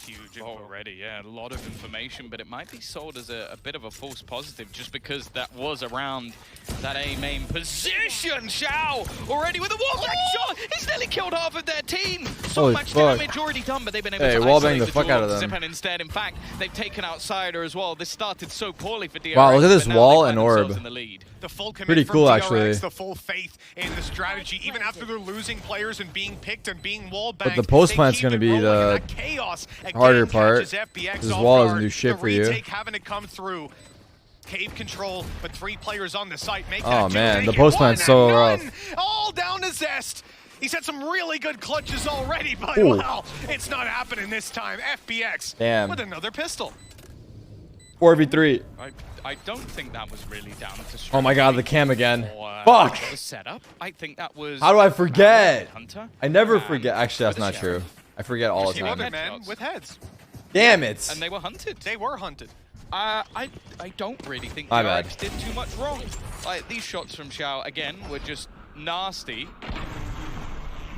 huge already. Yeah, a lot of information, but it might be sold as a bit of a false positive just because that was around that A main position. Xiao already with a wallbang shot. He's nearly killed half of their team. So much damage already done, but they've been able to wallbang the fuck out of them. Zipan instead. In fact, they've taken Outsider as well. This started so poorly for DRX. Wow, look at this wall and orb. The full commit Pretty cool, DRX, actually. The full faith in the strategy, even after they're losing players and being picked and being wall But banged. the post plant's going to be the harder part. This wall doesn't do shit for you. Having to come through. Cave control, but 3 players on the site. Oh man, the post plant's so rough. All down to Zest. He's had some really good clutches already, but well, it's not happening this time. FPX with another pistol. 4v3. I don't think that was really down to strategy. Oh my god, the cam again. Fuck! The setup. I think that was... How do I forget? Hunter. I never forget. Actually, that's not true. I forget all the time. Men with heads. Damn it! And they were hunted. They were hunted. I don't really think My DRX did too much wrong. Like, these shots from Xiao, again, were just nasty.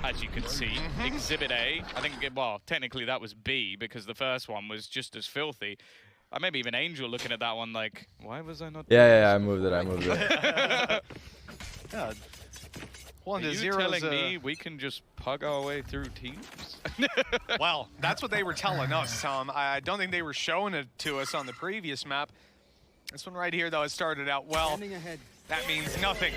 As you can see, Exhibit A. I think, well, technically that was B because the first one was just as filthy. Maybe even Angel looking at that one like, why was I not? Yeah, I moved it. Yeah. 1 to 0. Are you telling me we can just pug our way through teams? Well, that's what they were telling us, Tom. I don't think they were showing it to us on the previous map. This one right here, though, it started out well. That means nothing.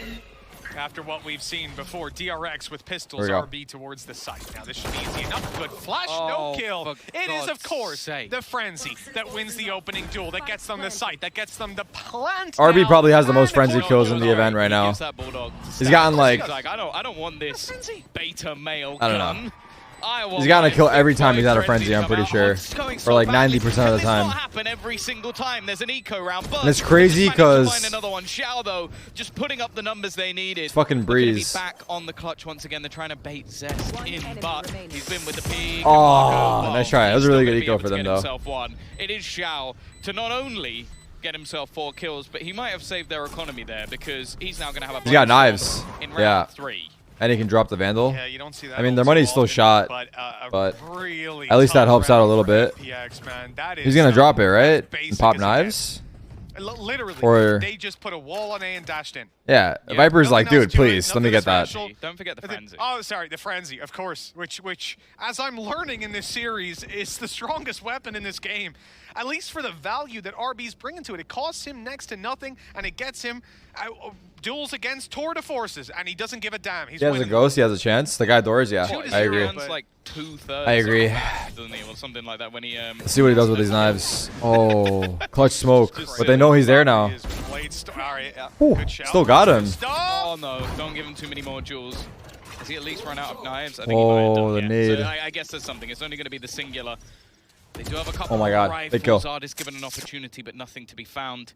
After what we've seen before, DRX with pistols, RB towards the site. Now this should be easy enough. Good flash, no kill. It is, of course, the Frenzy that wins the opening duel, that gets them the site, that gets them the plant. RB probably has the most Frenzy kills in the event right now. He's gotten like... I don't want this beta male I don't know. He's gotten a kill every time he's had a Frenzy, I'm pretty sure. For like 90% of the time. Happen every single time. There's an eco round, but and it's crazy because another one. Xiao, though, just putting up the numbers they needed. It's fucking Breeze. Back on the clutch once again. They're trying to bait Zest in, but he's been with the peak. Oh, nice try. That was a really good eco for them, though. It is Xiao to not only get himself 4 kills, but he might have saved their economy there because he's now going to have a... He's got knives. In round 3. And he can drop the Vandal. Yeah, you don't see that. I mean, their money's still shot, but really at least that helps out a little bit. FPX, man. That is he's going to drop it, right? And pop knives? Literally, they just put a wall on A and dashed in. Yeah, Viper's like, dude, please, let me get that. Don't forget the Frenzy. Oh, sorry, the Frenzy, of course, which, as I'm learning in this series, is the strongest weapon in this game. At least for the value that RB's bringing to it. It costs him next to nothing, and it gets him duels against Tour de Forces, and he doesn't give a damn. He has a ghost, he has a chance. The guy doors, yeah, I agree. Like 2/3. I agree. Doesn't he, or something like that when he... Let's see what he does with these knives. Oh, clutch smoke. But they know he's there now. Ooh, still got him. Oh no, don't give him too many more jewels. Has he at least run out of knives? I think the nade. So I guess there's something. It's only going to be the singular. They do have a couple oh my god, rifles. big kill. Zard is given an opportunity, but nothing to be found.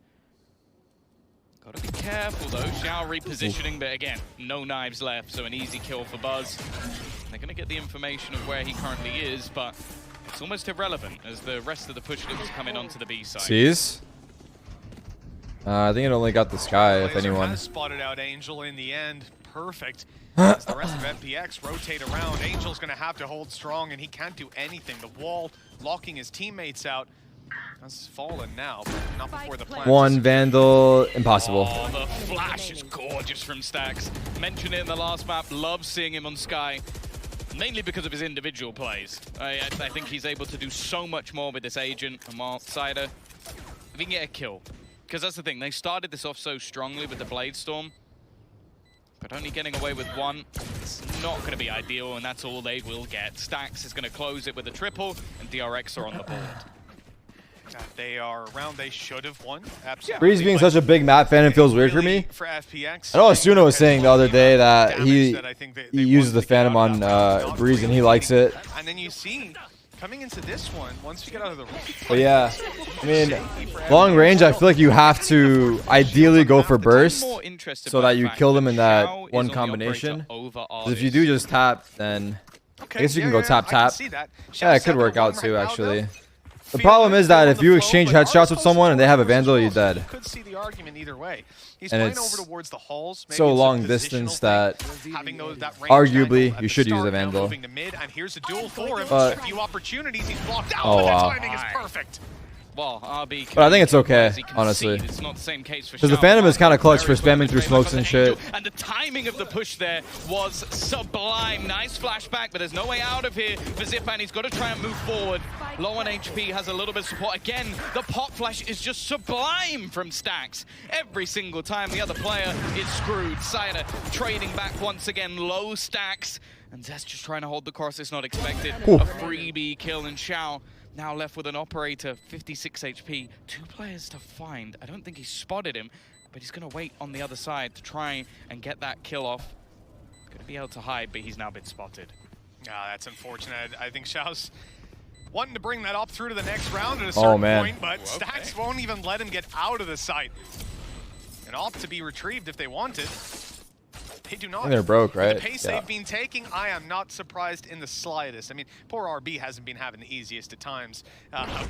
Gotta be careful though. Xiao repositioning, but again, no knives left, so an easy kill for Buzz. They're gonna get the information of where he currently is, but it's almost irrelevant as the rest of the push is coming onto the B side. Sees? I think it only got the sky, if anyone. Spotted out Angel in the end. Perfect. As the rest of FPX rotate around, Angel's going to have to hold strong, and he can't do anything. The wall locking his teammates out. Has fallen now, but not before the plant. One Vandal, impossible. Oh, the flash is gorgeous from Stax. Mentioned it in the last map. Love seeing him on Sky. Mainly because of his individual plays. I think he's able to do so much more with this agent, a outsider. If he can get a kill. Because that's the thing, they started this off so strongly with the Blade Storm. But only getting away with one, it's not going to be ideal, and that's all they will get. Stax is going to close it with a triple, and DRX are on the board. They are around, they should have won. Absolutely. Breeze being such a big map fan, it feels weird for me. For FPX, I know Asuna was saying the other day that he uses the Phantom on Breeze and he likes it. And then you see, coming into this one, once you get out of the but yeah, I mean, long range, I feel like you have to ideally go for burst so that you kill them in that one combination. Because if you do just tap, then I guess you can go tap. Yeah, it could work out too, actually. The problem is that if you exchange headshots with someone and they have a Vandal, you're dead. You could see the argument either way. He's And playing it's over towards the halls. Maybe so it's a long positional distance thing, that having that range arguably angle at you the should use a start, now Vandal. moving to mid, and here's a duel for him. But- A few opportunities, he's blocked out, Oh, but wow. the timing is perfect. Well, RB But I think it's okay, as he can honestly. see, it's not the same case for Because the Shao. Phantom is kind of clutch for Very spamming through well smokes and on shit. Angel, and the timing of the push there was sublime. Nice flashback, but there's no way out of here for Zipan. He's got to try and move forward. Low on HP, has a little bit of support. Again, the pop flash is just sublime from Stax. Every single time the other player is screwed. Cider trading back once again, low stacks. And Zest just trying to hold the cross. It's not expected. Ooh. A freebie kill, and Shao now left with an operator, 56 HP. 2 players to find. I don't think he spotted him, but he's going to wait on the other side to try and get that kill off. Going to be able to hide, but he's now been spotted. That's unfortunate. I think Shao's wanting to bring that up through to the next round at a certain point, but Stax won't even let him get out of the site. An op to be retrieved if they want it. They do not. I think they're broke, right? The pace they've been taking, I am not surprised in the slightest. I mean, poor RB hasn't been having the easiest at times,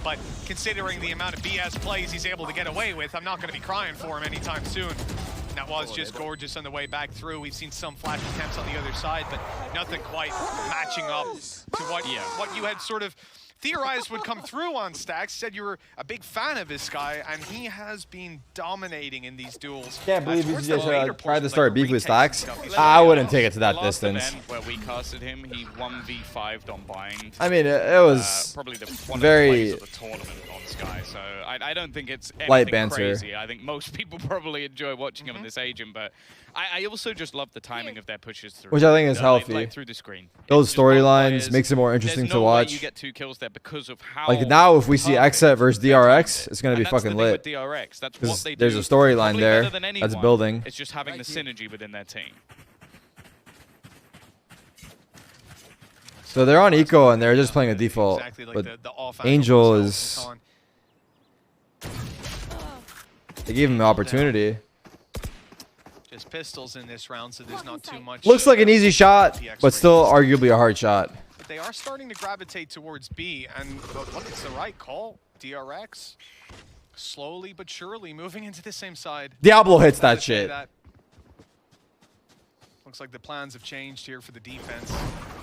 but considering the amount of BS plays he's able to get away with, I'm not going to be crying for him anytime soon. That was just gorgeous on the way back through. We've seen some flash attempts on the other side, but nothing quite matching up to what you had sort of theorized would come through on Stax. Said you were a big fan of this guy, and he has been dominating in these duels. Can't believe towards you the just later tried to portions, start like the beef with retakes and Stax. stuff. He's I wouldn't take it to that The last distance. event where we casted him, he 1v5'd on Bind. I mean, it was probably one very of the plays of the tournament on Sky, so I don't think it's light anything banter. crazy. I think most people probably enjoy watching him in this agent, but I also just love the timing of their pushes through. Which I think is healthy. Like through the screen. Those It's just both storylines players. makes it more interesting There's to no way watch. you get 2 kills there because of how Like now, if we see perfect Xset versus their DRX, timing it's gonna is. be And that's the fucking thing lit. with DRX. That's 'Cause what they there's do a storyline probably there better than that's anyone. building. It's just having the synergy within their team. So they're on eco and they're just playing a default. Exactly like But the off Angel angle is. themselves and They gave him the opportunity. just pistols in this round, so there's not too much. Looks like an easy shot, FPX but still arguably a hard shot. But they are starting to gravitate towards B, and look, it's the right call. DRX slowly but surely moving into the same side. Diablo hits Glad that to say shit. that. Looks like the plans have changed here for the defense.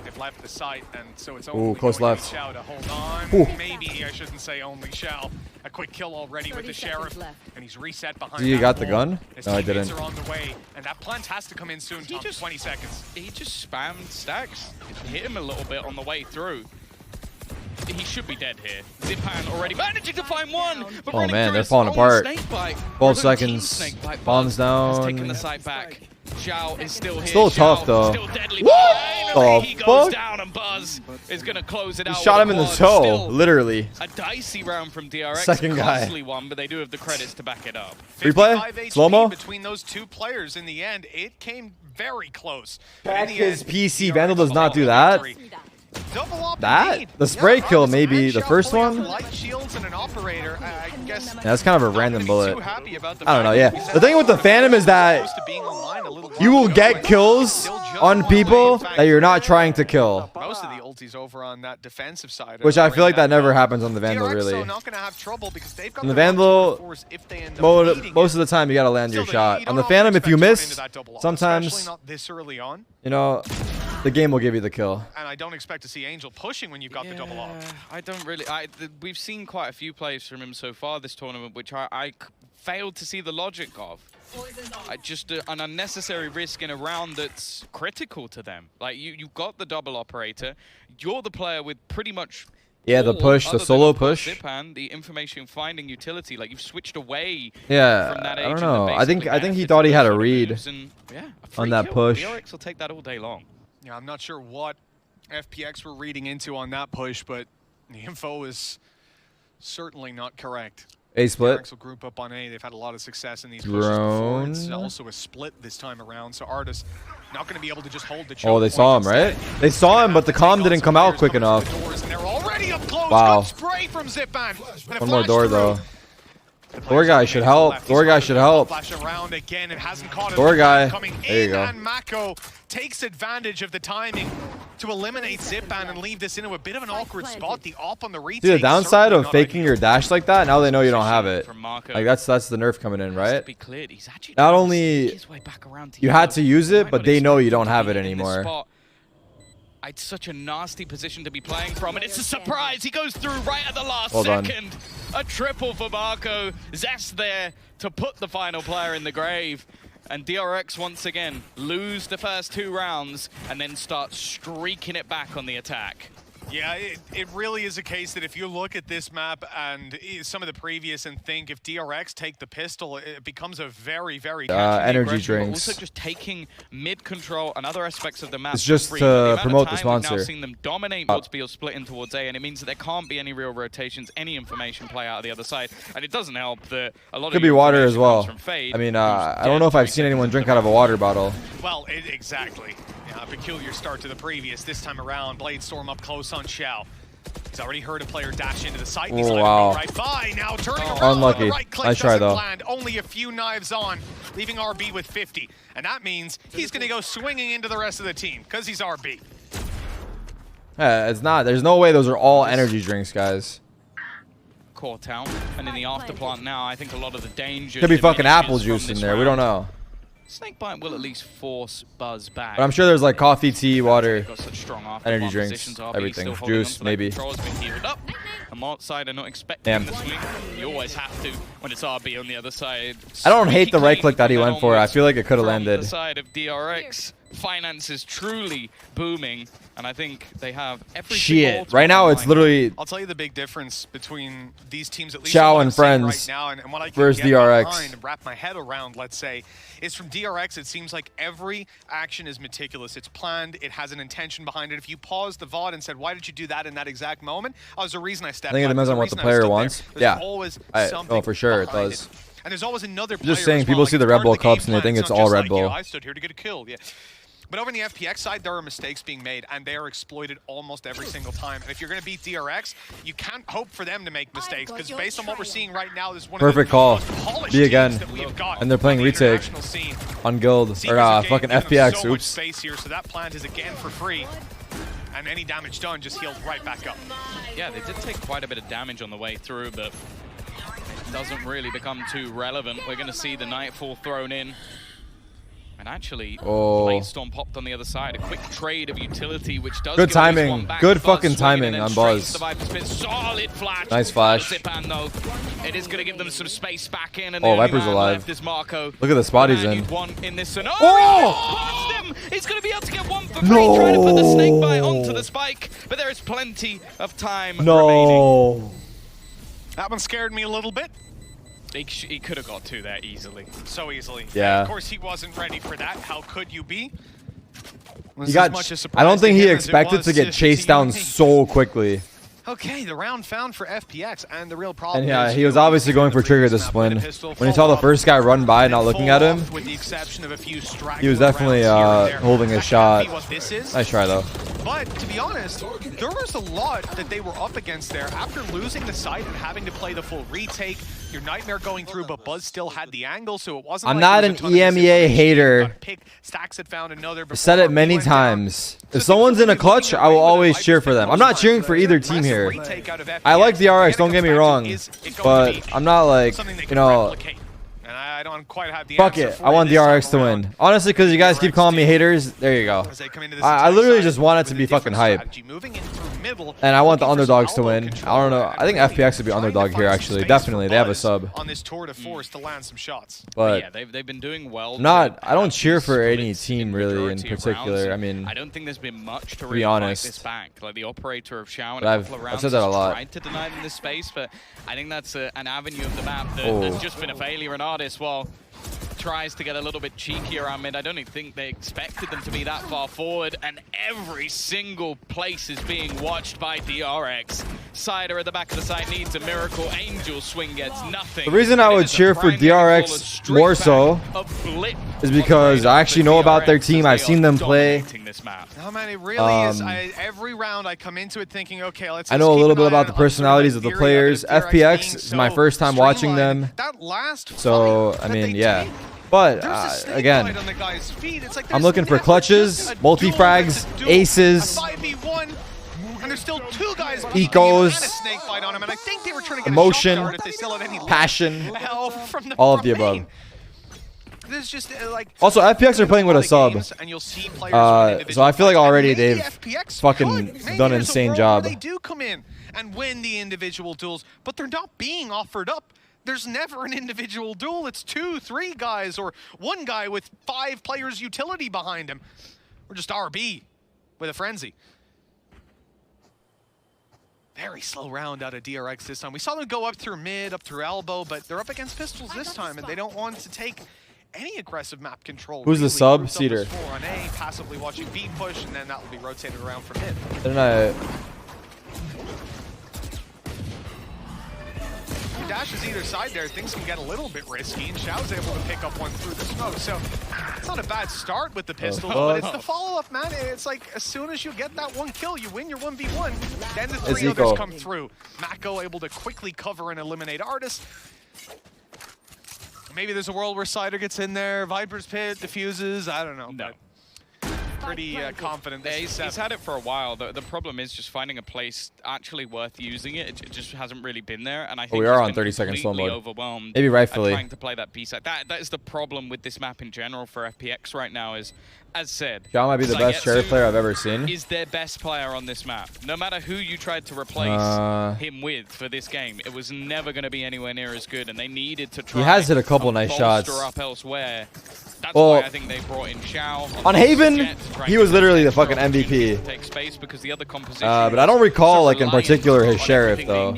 They've left the site, and so it's only close going to left. be Shao to hold on. Ooh. Maybe I shouldn't say only Shao. A quick kill already with the Sheriff, and he's reset behind. You that got the wall. gun? His No, I teammates didn't. are on the way, and that plant has to come in soon. Tom, 20 seconds. He just spammed Stacks. Hit him a little bit on the way through. He should be dead here. Zipan already managing to find one. But Oh, running man, through they're his falling own apart. snake bite. 12 His own team seconds. snake bite. Bombs Has down. taken the site back. Xiao is still here. Still tough, Xiao though. Still deadly. What Finally, the he goes fuck? down, and Buzz is going to close it He out. shot with him in a the quad. toe, Still literally. a dicey round from DRX. Second a guy. costly one, but they do have the credits to back it up. Replay? 55 HP Slow-mo? between those two players in the end. It came very close. Back In the his end, PC. DRX Vandal does not do the that. victory. Double up That? indeed. The spray Yeah, kill Artis maybe and the Shao first pulling one? out Light shields and an operator. I guess. Yeah, that's kind of a not random gonna be bullet. too happy about the I don't know, fact yeah. that The thing with the Phantom is that close to being online a little you while will ago, get but kills still just on one people way. In fact, that you're not trying to kill. Most of the ultis over on that defensive side. Which I feel like that never happens on the Vandal, DRX, really. though, not gonna have trouble because they've got On the their own Vandal, tour de force if they end up needing most it. of the time you gotta land your Still, shot. you On don't the Phantom, if you often expect to run miss, into that double up, sometimes, especially not this early on. you know, the game will give you the kill. And I don't expect to see Angel pushing when you've got the double up. I don't really. We've seen quite a few plays from him so far this tournament, which I failed to see the logic of. Just an unnecessary risk in a round that's critical to them. Like you got the double operator. You're the player with pretty much. Yeah, the all, push, the other than, solo of course, push. Zipan, the information finding utility. Like you've switched away. Yeah, From that I don't agent know. that I think basically he benefits thought he from had those a sort of read moves and, yeah, a free on that kill. push. DRX will take that all day long. Yeah, I'm not sure what FPX were reading into on that push, but the info is certainly not correct. A split. DRX will group up on A. They've had a lot of success in these pushes before. It's Drone. also a split this time around, so Artis not going to be able to just hold the choke Oh, they point saw him, right? instead. They saw him, but the They've got comm didn't some come out players quick coming enough. through the doors, and they're already up close. Wow. Good spray from Zipan. And a One more flash door, through. though. The Door players guy on the should mid help. left. Door He's guy trying should to help. Flash around again. It hasn't caught him. Door guy. Coming There you in, go. and Mako takes advantage of the timing. to eliminate Zipban and leave this into a bit of an awkward spot. The op on the retake. See, the downside of faking your dash like that, now they know you don't have it. Like that's the nerf coming in, right? Not only you had to use it, but they know you don't have it anymore. It's such a nasty position to be playing from, and it's a surprise. He goes through right at the last second. A triple for Marco. Zest there to put the final player in the grave. And DRX once again lose the first 2 rounds and then start streaking it back on the attack. Yeah, it really is a case that if you look at this map and some of the previous and think if DRX take the pistol, it becomes a very, very energy drinks. Also just taking mid control and other aspects of the map. It's just to promote the sponsor. We've now seen them dominate mid B or split in towards A, and it means that there can't be any real rotations, any information play out of the other side. And it doesn't help that a lot could be water as well. I mean, I don't know if I've seen anyone drink out of a water bottle. Well, exactly. Yeah, a peculiar start to the previous. This time around, Bladestorm up close on Xiao. He's already heard a player dash into the site. He's wow. Right by. Now turning around. Unlucky. The right click nice try though. Land. Only a few knives on, leaving RB with 50. And that means he's going to go swinging into the rest of the team because he's RB. Yeah, it's not. There's no way those are all energy drinks, guys. Core town. And in the afterplant now, I think a lot of the danger could be fucking apple juice in there. We don't know. Snakebite will at least force Buzz back. But I'm sure there's like coffee, tea, water, energy energy drinks, everything. Juice, maybe. Amont side are not expecting the swing. You always have to when it's RB on the other side. I don't hate the right click that he went for. I feel like it could have landed. The side of DRX, finance is truly booming, and I think they have every shit. Right now, it's literally. I'll tell you the big difference between these teams, at least Xiao and friends right now, and what I can versus get DRX. behind and wrap my head around, let's say, is from DRX. It seems like every action is meticulous. It's planned. It has an intention behind it. If you pause the VOD and said, "Why did you do that in that exact moment?" Oh, there's a reason I stepped. I think it depends on what the player wants. Yeah. Oh, for sure it does. And there's always another player. Just saying, people see the Red Bull cups and they think it's all Red Bull. I stood here to get a kill. Yeah. But over in the FPX side, there are mistakes being made, and they are exploited almost every single time. And if you're going to beat DRX, you can't hope for them to make mistakes, because based on what we're seeing right now, this is one of the most polished teams that we've got. And they're playing retake on Guild, or fucking FPX, so much oops. space here, so that plant is again for free. And any damage done just heals right back up. Yeah, they did take quite a bit of damage on the way through, but it doesn't really become too relevant. We're going to see the Nightfall thrown in. And actually, Bladestorm popped on the other side. A quick trade of utility, which does good timing. Good fucking timing on Buzz. Solid flash. Nice flash. Zipan, though. It is going to give them some space back in. And Viper's alive. Marco. Look at the spot he's in. One in this scenario. Oh! He's going to be able to get one for free. Trying to put the snakebite onto the spike, but there is plenty of time remaining. That one scared me a little bit. He could have got 2 there easily. So easily. Yeah. Of course, he wasn't ready for that. How could you be? He got, I don't think he expected to get chased down so quickly. Okay, the round found for FPX, and the real problem is... yeah, he was obviously going for trigger discipline. When he saw the first guy run by, not looking at him, he was definitely holding a shot. Nice try, though. But, to be honest, there was a lot that they were up against there. After losing the site and having to play the full retake, your Nightmare going through, but Buzz still had the angle, so it wasn't. I'm not an EMEA hater. Stacks had found another. Said it many times. If someone's in a clutch, I will always cheer for them. I'm not cheering for either team here. I like DRX, don't get me wrong, but I'm not like, you know, I don't quite have the fuck it. I want DRX to win. Honestly, because you guys keep calling me haters, there you go. I literally just want it to be fucking hype. And I want the underdogs to win. I don't know. I think FPX would be underdog here, actually. Definitely. They have a sub. On this tour de force to land some shots. But yeah, they've been doing well. I don't cheer for any team really in particular. I mean, I don't think there's been much to be honest. This back. Like the operator of Xiao in a couple of rounds I've said that a lot. Tried to deny them this space, but I think that's an avenue of the map that's just been a failure. And Artist, well, tries to get a little bit cheeky around mid. I don't even think they expected them to be that far forward, and every single place is being watched by DRX. Cider at the back of the site needs a miracle. Angel swing gets nothing. The reason I would cheer for DRX more so is because I actually know about their team. I've seen them play. No, man, it really is. Every round I come into it thinking, okay, let's. I know a little bit about the personalities of the players. FPX is my first time watching them. So, I mean, yeah. But again, like I'm looking for clutches, multi-frags, aces, and there's still 2 guys ecos, snake bite on him, and I think they were trying to get emotion, a if they still had any passion, from the all of the above. There's just like also, FPX are playing with a sub, and you'll see so I feel like already they've fucking done an insane job. They do come in and win the individual duels, but they're not being offered up. There's never an individual duel. It's 2, 3 guys, or 1 guy with 5 players utility behind him. Or just RB with a frenzy. Very slow round out of DRX this time. We saw them go up through mid, up through elbow, but they're up against pistols this time, and they don't want to take any aggressive map control. Who's the sub? Cedar. On A, passively watching B push, and then that will be rotated around from mid. They're not. Dashes either side there, things can get a little bit risky, and Xiao's able to pick up one through the smoke. So it's not a bad start with the pistol, but it's the follow-up, man. It's like as soon as you get that 1 kill, you win your 1v1. Then the 3 others come through. Mako able to quickly cover and eliminate Artis. Maybe there's a world where Cider gets in there, Viper's Pit, diffuses, I don't know. No. Pretty confident. He's had it for a while. The problem is just finding a place actually worth using it. It just hasn't really been there, and I think we are on 30-second slow mode. Overwhelmed. Maybe rightfully. Trying to play that B-side. That is the problem with this map in general for FPX right now. Is, as said, Xiao might be the best sheriff player I've ever seen. Is their best player on this map. No matter who you tried to replace him with for this game, it was never going to be anywhere near as good, and they needed to try. He has hit a couple nice shots. Up elsewhere. That's why I think they brought in Xiao. On Haven, he was literally the fucking MVP. Take space because the other composition but I don't recall, like, in particular, his sheriff, though.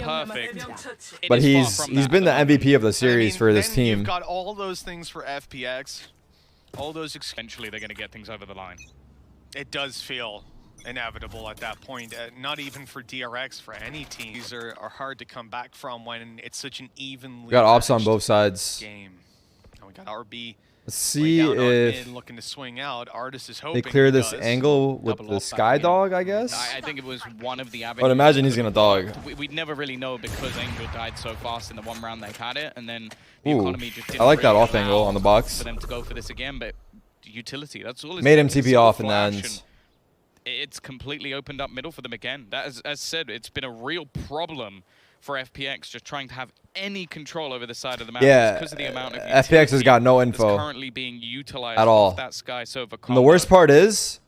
But he's been the MVP of the series for this team. You've got all those things for FPX. All those eventually they're going to get things over the line. It does feel inevitable at that point. Not even for DRX, for any team. These are hard to come back from when it's such an evenly. We got ops on both sides. Game. And we got RB. Let's see if looking to swing out. Artis is hoping they clear this angle with the Sky Dog, I guess. I think it was one of the avenues. But imagine he's gonna dog. We'd never really know because Angel died so fast in the 1 round they had it, and then the economy just didn't I like that really off angle on the box. For them to go for this again, but utility, that's all. Made him TP off in the end. It's completely opened up middle for them again. That is, as said, it's been a real problem for FPX just trying to have any control over the side of the map. Yeah, because of the amount of FPX has got no info currently being utilized at all. That Sky Sova and the worst part is,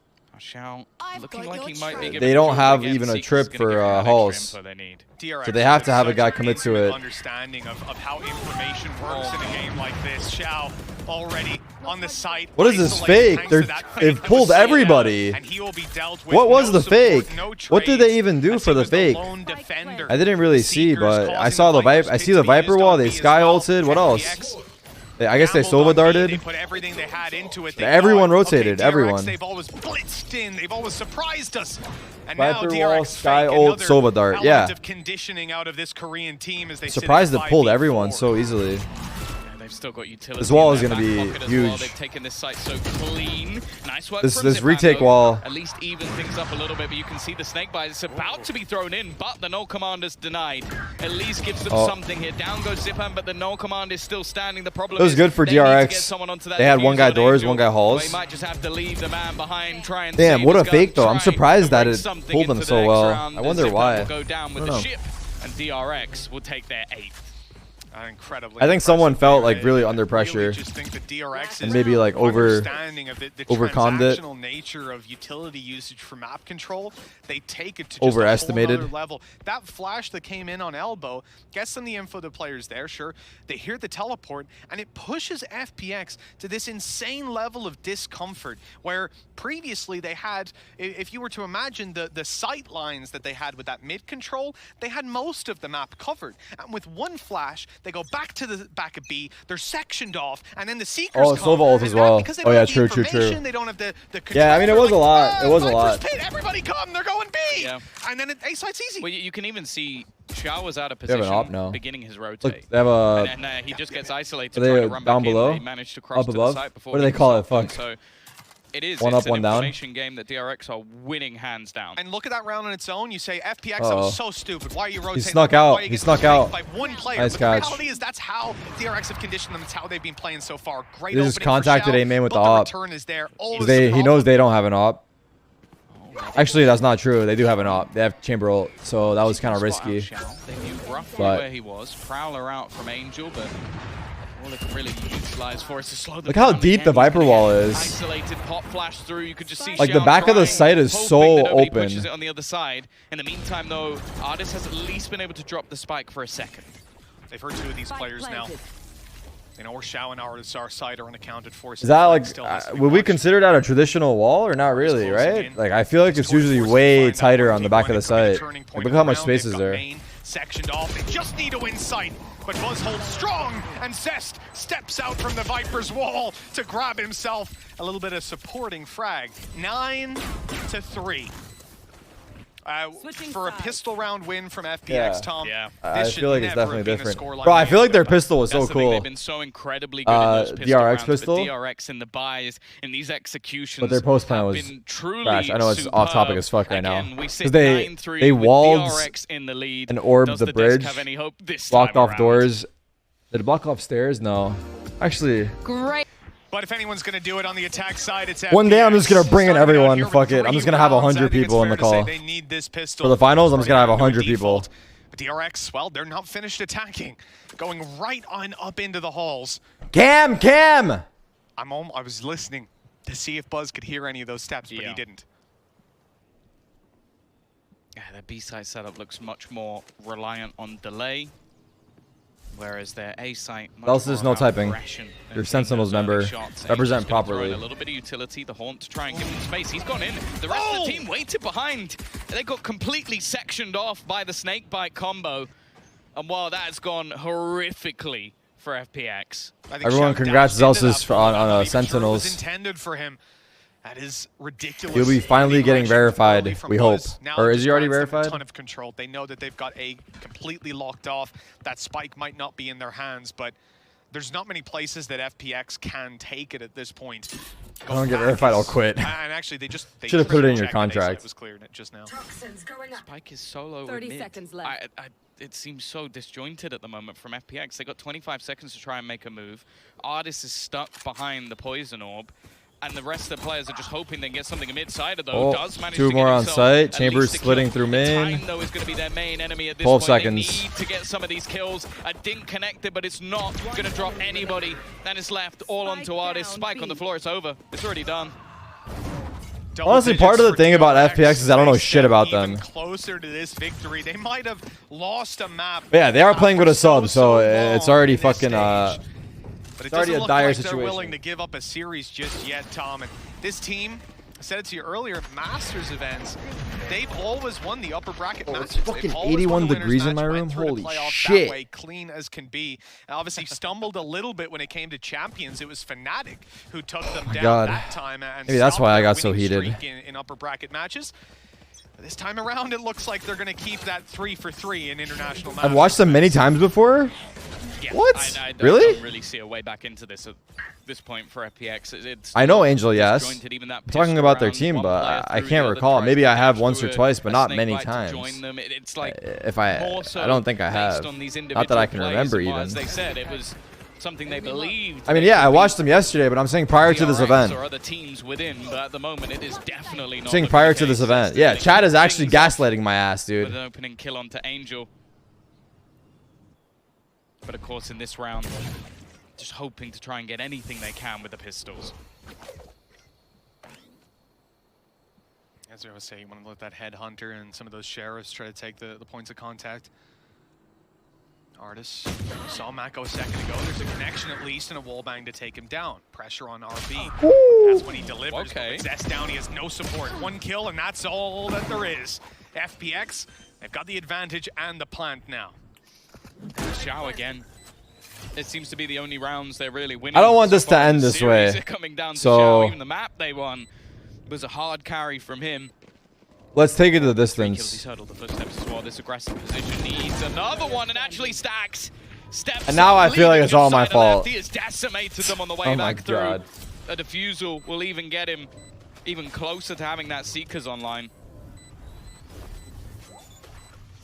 looking like he might be they don't have even a trip for hulls. So they have to have a guy commit to it. Understanding of how information works in a game like this. Xiao already on the site. What is this fake? They've pulled everybody. What was the fake? What did they even do for the fake? I didn't really see, but I saw the Viper. I see the Viper wall. They Sky ulted. What else? I guess they Sova darted. They put everything they had into it. Everyone rotated. Everyone. They've always blitzed in. They've always surprised us. And Viper now wall, Sky ult, Sova dart. Yeah. Of conditioning out of this Korean team as they surprised it pulled everyone so easily. They've still got utility. This wall is going to be huge. Well. They've taken this site so clean. Nice work this retake wall. At least even things up a little bit, but you can see the snake bite. It's about to be thrown in, but the null command is denied. At least gives them something here. Down goes Zipan, but the null command is still standing. The problem it was good for DRX. They had 1 guy doors, 1 guy halls. They might just have to leave the man behind. Try and damn, what a fake though. I'm surprised that it pulled them so well. I wonder why. Go down with the ship, and DRX will take their 8th. Incredibly I think someone felt like really under pressure and maybe like overcommed it. Nature of utility usage for map control, they take it to just overestimated a whole level. That flash that came in on elbow gets them the info the players there. Sure, they hear the teleport and it pushes FPX to this insane level of discomfort where previously they had, if you were to imagine the sight lines that they had with that mid control, they had most of the map covered, and with 1 flash they go back to the back of B, they're sectioned off, and then the Seekers come. Sova ult as well. Oh yeah, true. They don't have the yeah, I mean, it was a lot. It was a lot. Everybody come, they're going B! Yeah. And then A site's easy. Well, you can even see Xiao was out of position beginning his rotate. Look, they have a... And then he just gets isolated are they to run down back below? In. He managed to cross up above? to the site before what do they call it? Fuck. So It is. One It's up, one an down. information game that DRX are winning hands down. And look at that round on its own. You say, FPX, that was so stupid. Why are you rotating? He snuck out. He snuck out. By one player. Nice but catch. the reality is that's how DRX have conditioned them. It's how they've been playing so far. Great They just opening for contacted Shao, A-main with but the op. return is there. Always He knows they don't have an op. Actually, that's not true. They do have an op. They have chamber ult, so that was kind of risky. They knew roughly But- where he was. Prowler out from Angel, but all they can really utilize for is to slow them Look how down deep again. the He's Viper gonna wall get is. Isolated pop flash through. You could just see Like, the Shao back of the trying, site is hoping so that nobody open. pushes it on the other side. In the meantime, though, Artis has at least been able to drop the spike for a second. They've heard two of these players now. You know, where Shao and Artis are side are unaccounted for. Is that like, would we consider that a traditional wall or not really, right? Like, I feel like it's usually way tighter on the back of the site. Like, look how much space is there. Sectioned off. They just need to win sight. But Buzz holds strong, and Zest steps out from the Viper's wall to grab himself a little bit of supporting frag. 9-3. For a pistol round win from FPX, Tom. Yeah. I feel like it's definitely different. Bro, I feel like their pistol was so That's the thing, cool. they've been so incredibly good in those pistol DRX rounds, pistol? but DRX in the buys, in these executions, But their post plan have was been truly trash. I know it's off topic as fuck right now. Again, we Because sit they 9-3 with walled DRX in the lead. and orbed Does the desk bridge, have any hope this blocked time off around? doors. Did it block off stairs? No. Actually, Great. But if anyone's going to do it on the attack side, it's one day I'm just going to bring in Starting out everyone. here Fuck with it. I'm 3 just going to have rounds, 100 I think it's people in the fair to say call. They need this pistol. For the finals, I'm just going to have by 100 people. default. But DRX, well, they're not finished attacking. Going right on up into the halls. Cam! I was listening to see if Buzz could hear any of those steps, but he didn't. Yeah, their B-side setup looks much more reliant on delay, whereas their A-site much Else more there's no about typing. aggression and Your taking Sentinels those early member shots. represent Angel's gonna throw properly. in a little bit of utility, the Haunt to try and give them space. He's gone in. The rest of the team waited behind. They got completely sectioned off by the snakebite combo. And while that's gone horrifically for FPX. Everyone congrats Zelsis on Sentinels. Intended for him. That is ridiculous. He'll be finally getting verified, we hope. Now Or is he already grants them verified? A ton of control. They know that they've got A completely locked off. That spike might not be in their hands, but there's not many places that FPX can take it at this point. If I don't get verified, I'll quit. And actually, they should have put it in your contract. It was cleared just now. Spike is solo 30 mid. seconds left. It seems so disjointed at the moment from FPX. They got 25 seconds to try and make a move. Artis is stuck behind the poison orb. And the rest of the players are just hoping they can get something mid-sided, though. Does manage two to more get on himself site. at Chambers least a splitting kill. through The main. Time, though, is going to be their main enemy at this 12 point. seconds. They need to get some of these kills. A dink connected, but it's not going to drop anybody. Then it's left all onto Artis. Spike on the floor. It's over. It's already done. Honestly, part of the thing about FPX is I don't know shit about them. Closer to this victory, they might have lost a map. But yeah, they are playing with a sub, so it's already long in this fucking stage. But it it's already doesn't a look dire like situation. They're willing to give up a series just yet, Tom. And this team, I said it to you earlier, Masters events, they've always won the upper bracket matches. it's fucking They've always 81 won the winners degrees in match, my went room. through the Holy playoffs shit. That way, clean as can be. And obviously stumbled a little bit when it came to champions. It was Fnatic who took them down God. that time. And Maybe that's stopped why I their got so winning heated. streak in upper bracket matches. This time around, it looks like they're going to keep that 3-for-3 in international matches. I've watched them many times before. Yeah, What? I Really? don't really see a way back into this at this point for FPX. It's I know Angel, yes. disjointed, even that I'm talking pistol about their round, team, one but player I through, can't the other recall. tries Maybe to I have dash once or through twice, but a not snake many bite to times. join them. It's like If I more so don't think I based have. on these Not that I can individual remember plays, and even. as they said, it was something they believed. I mean, they yeah, I could beat watched them yesterday, but I'm saying prior to this DRX event. Or other teams within, but at the moment it is definitely not. Saying looking prior the to this case. event. It's Yeah, the Chad is actually things off gaslighting my ass, with dude. an opening kill onto Angel. But of course, in this round, just hoping to try and get anything they can with the pistols. As I was saying, you want to let that headhunter and some of those sheriffs try to take the points of contact. Artis saw Matt go a second ago. There's a connection at least and a wallbang to take him down. Pressure on RB. That's when he delivers. Okay. But Zest down, he has no support. One kill and that's all that there is. FPX, they've got the advantage and the plant now. Shao again. It seems to be the only rounds they're really winning. I don't want so this to far in end the this series. way. Coming down to So- Shao. Even the map they won was a hard carry from him. Let's take it to the 3 kills, he's distance. hurdled the footsteps as well. This aggressive position needs another one, and actually stacks. Steps And now up, I feel like leading it's all my just side of left. fault. He has decimated them on the way Oh my back through. god. a defusal will even get him even closer to having that Seekers online.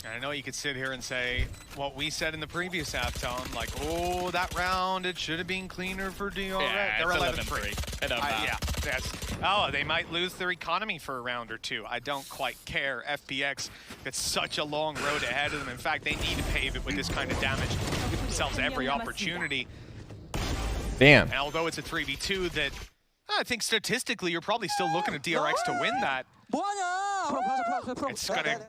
And I know you could sit here and say what we said in the previous half, Tom, like, oh, that round, it should have been cleaner for DRX. Yeah, They're 11-3. Yeah, oh, they might lose their economy for a round or two. I don't quite care. FPX got such a long road ahead of them. In fact, they need to pave it with this kind of damage. Give themselves every opportunity. Damn. And although it's a 3v2 that I think statistically you're probably still looking at DRX to win that. It's going to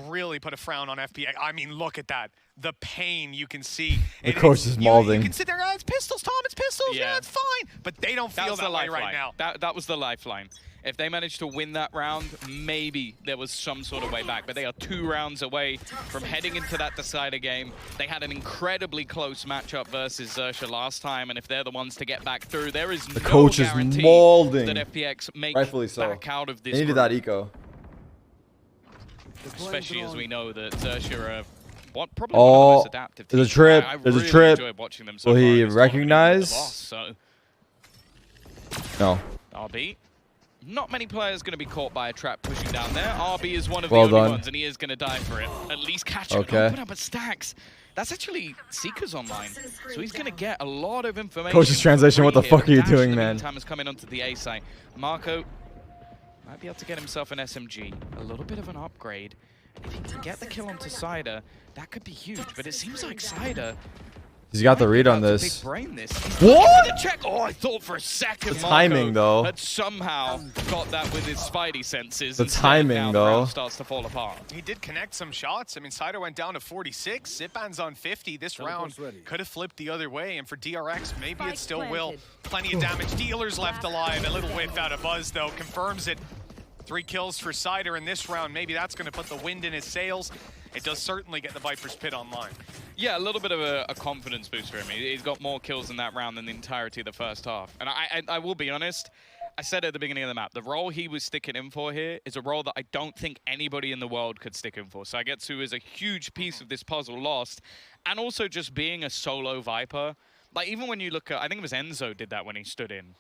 really put a frown on FPX. I mean, look at that. The pain you can see. The coach is molding. You can sit there, it's pistols, Tom, it's pistols. Yeah, it's fine. But they don't feel that way right now. That was the lifeline. If they managed to win that round, maybe there was some sort of way back. But they are 2 rounds away from heading into that decider game. They had an incredibly close matchup versus Xersha last time, and if they're the ones to get back through, there is no coach is guarantee molding. that FPX make Rightfully so. back out of this. They needed group. that eco. Especially as we know that Xersha are probably one of the most adaptive there's teams. a trip. I There's really a trip. enjoyed watching them so Will far he in this tournament, recognize? the loss, so. No. RB. Not many players going to be caught by a trap pushing down there. RB is one of Well the only done. ones, and he is going to die for it. At least catch him. Okay. Open up at stacks. That's actually Seekers online, so he's going to get a lot of information. Coach's translation, what the fuck are you doing, man? Time is coming onto the A side. Marco might be able to get himself an SMG. A little bit of an upgrade. If he can get the kill onto Cider, that could be huge. But it seems like Cider... He's got the read on this. What? Check. Oh, I thought for a second the timing, though. had somehow got that with his spidey senses. The timing, though. Starts to fall apart. He did connect some shots. I mean, Cider went down to 46. Zipban's on 50. This round could have flipped the other way. And for DRX, maybe it still will. Plenty of damage. Dealers left alive. A little whiff out of Buzz, though, confirms it. 3 kills for Cider in this round. Maybe that's going to put the wind in his sails. It does certainly get the Viper's Pit online. Yeah, a little bit of a confidence boost for him. He's got more kills in that round than the entirety of the first half. And I will be honest, I said at the beginning of the map, the role he was sticking in for here is a role that I don't think anybody in the world could stick in for. Sagetsu is a huge piece of this puzzle lost. And also just being a solo Viper. Like, even when you look at, I think it was Enzo did that when he stood in.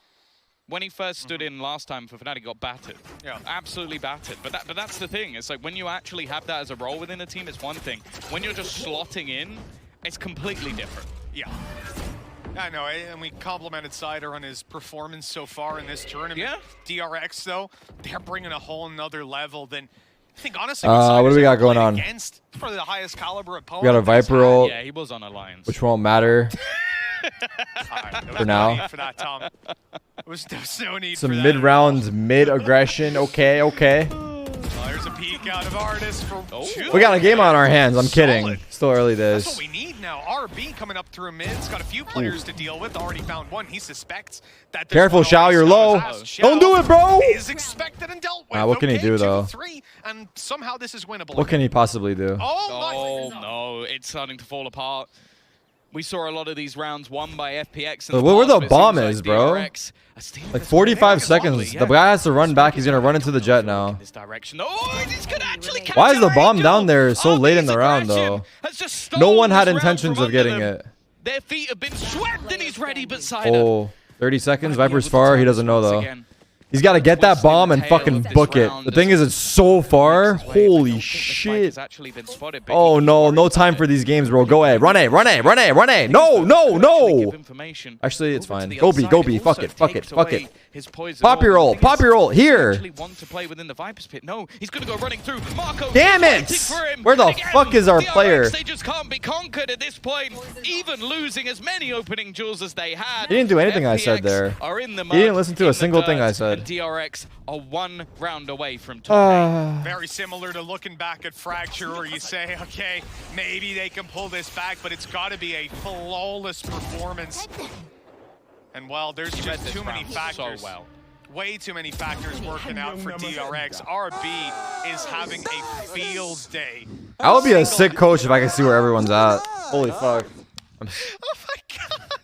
When he first stood in last time for Fnatic, he got battered. Yeah, absolutely battered. But that's the thing. It's like when you actually have that as a role within a team, it's one thing. When you're just slotting in, it's completely different. Yeah. I know, and we complimented Cider on his performance so far in this tournament. Yeah. DRX, though, they're bringing a whole nother level than... I think, honestly, what do we got going on? Against probably the highest caliber opponent. We got a Viper ult. Yeah, he was on Alliance. Which won't matter. For now. For that, Tom. There's no need some for mid-round, mid-aggression. Okay, okay. There's a peek out of Artist for two. We got a game on our hands. I'm kidding. Still early days. That's what we need now. RB coming up through mid's got a few players to deal with. Already found one. He suspects that. Careful, Shao. You're low. Don't do it, bro. Is expected and dealt with. What can he do, though? 2-3, and somehow this is winnable. What can he possibly do? Oh no, it's starting to fall apart. We saw a lot of these rounds won by FPX. Where the bomb is, bro? Like 45 seconds. The guy has to run back. He's going to run into the jet now. Why is the bomb down there so late in the round, though? No one had intentions of getting it. Their feet have been swept and he's ready, but Cider. Oh, 30 seconds. Viper's far. He doesn't know, though. He's got to get that bomb and fucking book it. The thing is, it's so far. Holy shit. Oh, no. No time for these games, bro. Go ahead. Run A, run A, run A, run A. No, no, no. Actually, it's fine. Go B, go B. Fuck it, fuck it, fuck it. Pop your ult. Pop your ult. Here. No, he's going to go running through. Marco, damn it. Where the fuck is our player? They just can't be conquered at this point, even losing as many opening jewels as they had. He didn't do anything I said there. He didn't listen to a single thing I said. DRX are 1 round away from top 8. Very similar to looking back at Fracture, where you say, okay, maybe they can pull this back, but it's got to be a flawless performance. And well, there's just too many factors. Way too many factors working out for DRX. RB is having a field day. I would be a sick coach if I could see where everyone's at. Holy fuck. Oh my god.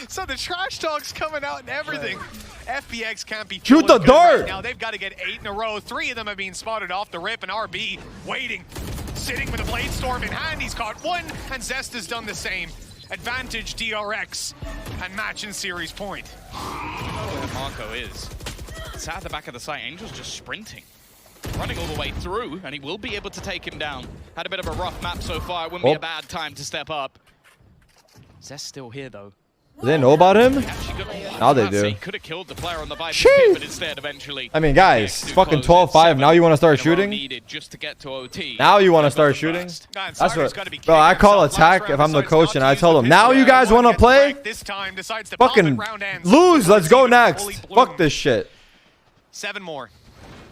So the trash talk's coming out and everything. FPX can't be shoot the dart. Right now they've got to get 8 in a row. 3 of them have been spotted off the rip, and RB waiting, sitting with a blade storm in hand. He's caught 1, and Zest has done the same. Advantage DRX and match in series point. Where Marco is. It's at the back of the site. Angel's just sprinting. Running all the way through, and he will be able to take him down. Had a bit of a rough map so far. It wouldn't be a bad time to step up. Zest still here, though. Do they know about him? Now they do. He could have killed the player on the Viper pit, but instead, eventually. I mean, guys, it's fucking 12-5. Now you want to start shooting? Just to get to OT. Now you want to start shooting? That's what. Bro, I call attack if I'm the coach, and I tell them, now you guys want to play? Fucking lose. Let's go next. Fuck this shit. 7 more.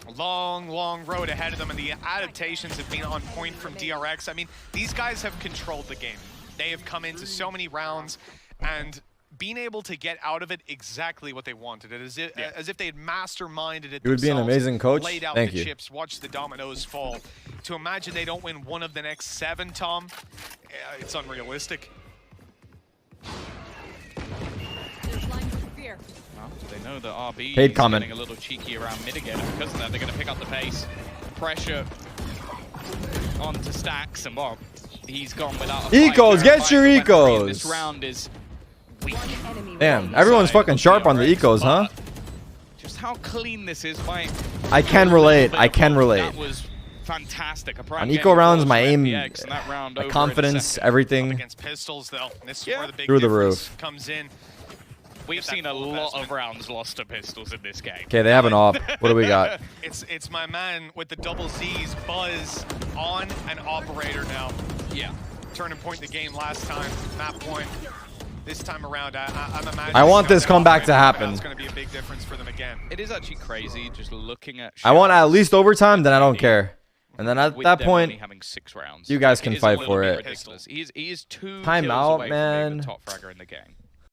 A long, long road ahead of them, and the adaptations have been on point from DRX. I mean, these guys have controlled the game. They have come into so many rounds, and being able to get out of it exactly what they wanted, as if they had masterminded it. You would be an amazing coach. Laid out Thank the you. Chips, watch the dominoes fall. To imagine they don't win one of the next 7, Tom, it's unrealistic. Well, they know that RB Paid is comment. getting a little cheeky around mid again. Because of that, they're going to pick up the pace. Pressure onto Stacks, and well, he's gone without a Ecos, fight. get your ecos. This round is weak. Damn, everyone's fucking sharp on the ecos, huh? Just how clean this is. I can relate. I can relate. That was fantastic. On eco rounds, my aim, FPX, and that round my over confidence, in everything Against pistols, though, and this is where the big through the difference roof. comes in. We've seen a lot of rounds lost to pistols in this game. Okay, they have an off. What do we got? It's my man with the double Z's, Buzz, on an operator now. Yeah. Turning point in the game last time, map point. This time around, I'm imagining. I want this comeback to happen. It's going to be a big difference for them again. It is actually crazy just looking at. I want at least overtime, then I don't care. And then at that point, having 6 rounds, you guys can fight for it. Ridiculous. He is 2 Time kills out, away from being man. the top fragger in the game.